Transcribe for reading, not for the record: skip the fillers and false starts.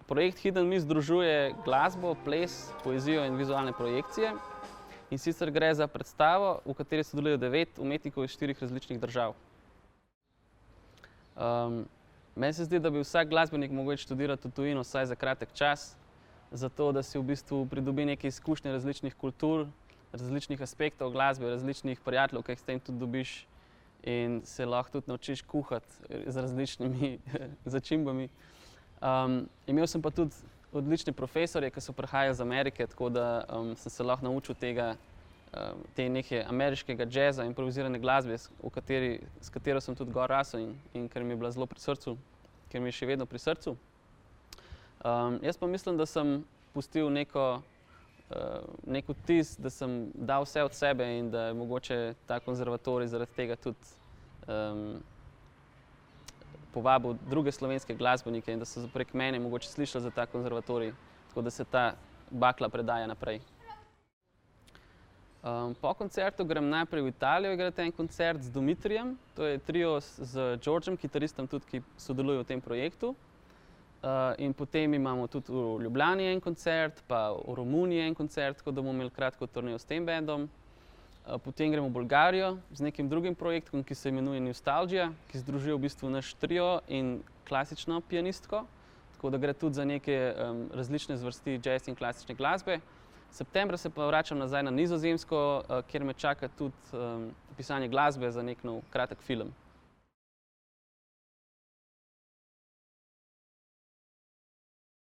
Projekt Hidden Me združuje glasbo, ples, poezijo in vizualne projekcije. In sicer gre za predstavo, v kateri sodeluje 9 umetnikov iz 4 različnih držav. Meni se zdi, da bi vsak glasbenik mogoče študirati v tujino vsaj za kratek čas, zato da si v bistvu pridobi neke izkušnje različnih kultur, različnih aspektov glasbe, različnih prijateljev, ki jih s tem tudi dobiš in se lahko tudi naučiš kuhati z različnimi začimbami. Imel sem pa tudi odlične profesorje, ki so prihajali iz Amerike, tako da sem se lahko naučil te neke ameriškega džeza, improvizirane glasbe, s katero sem tudi gor rasel in ker mi je bila zelo pri srcu, ker mi je še vedno pri srcu. Jaz pa mislim, da sem pustil nek vtis, da sem dal vse od sebe in da je mogoče ta konzervatorij zaradi tega tudi povabil druge slovenske glasbenike in da so prek mene mogoče slišali za ta konzervatorij, tako da se ta bakla predaja naprej. Po koncertu grem najprej v Italijo igrati en koncert z Domitrijem, to je trio z Georgem, kitaristom tudi, ki sodeluje v tem projektu. In potem imamo tudi v Ljubljani en koncert, pa v Romuniji en koncert, tako da bomo imeli kratko turnejo s tem bendom. Potem gremo v Bolgarijo z nekim drugim projektom, ki se imenuje Nostalgia, ki združuje v bistvu naš trio in klasično pianistko, tako da gre tudi za neke različne zvrsti jazz in klasične glasbe. Septembra se pa vračam nazaj na Nizozemsko, kjer me čaka tudi pisanje glasbe za nek nov kratek film.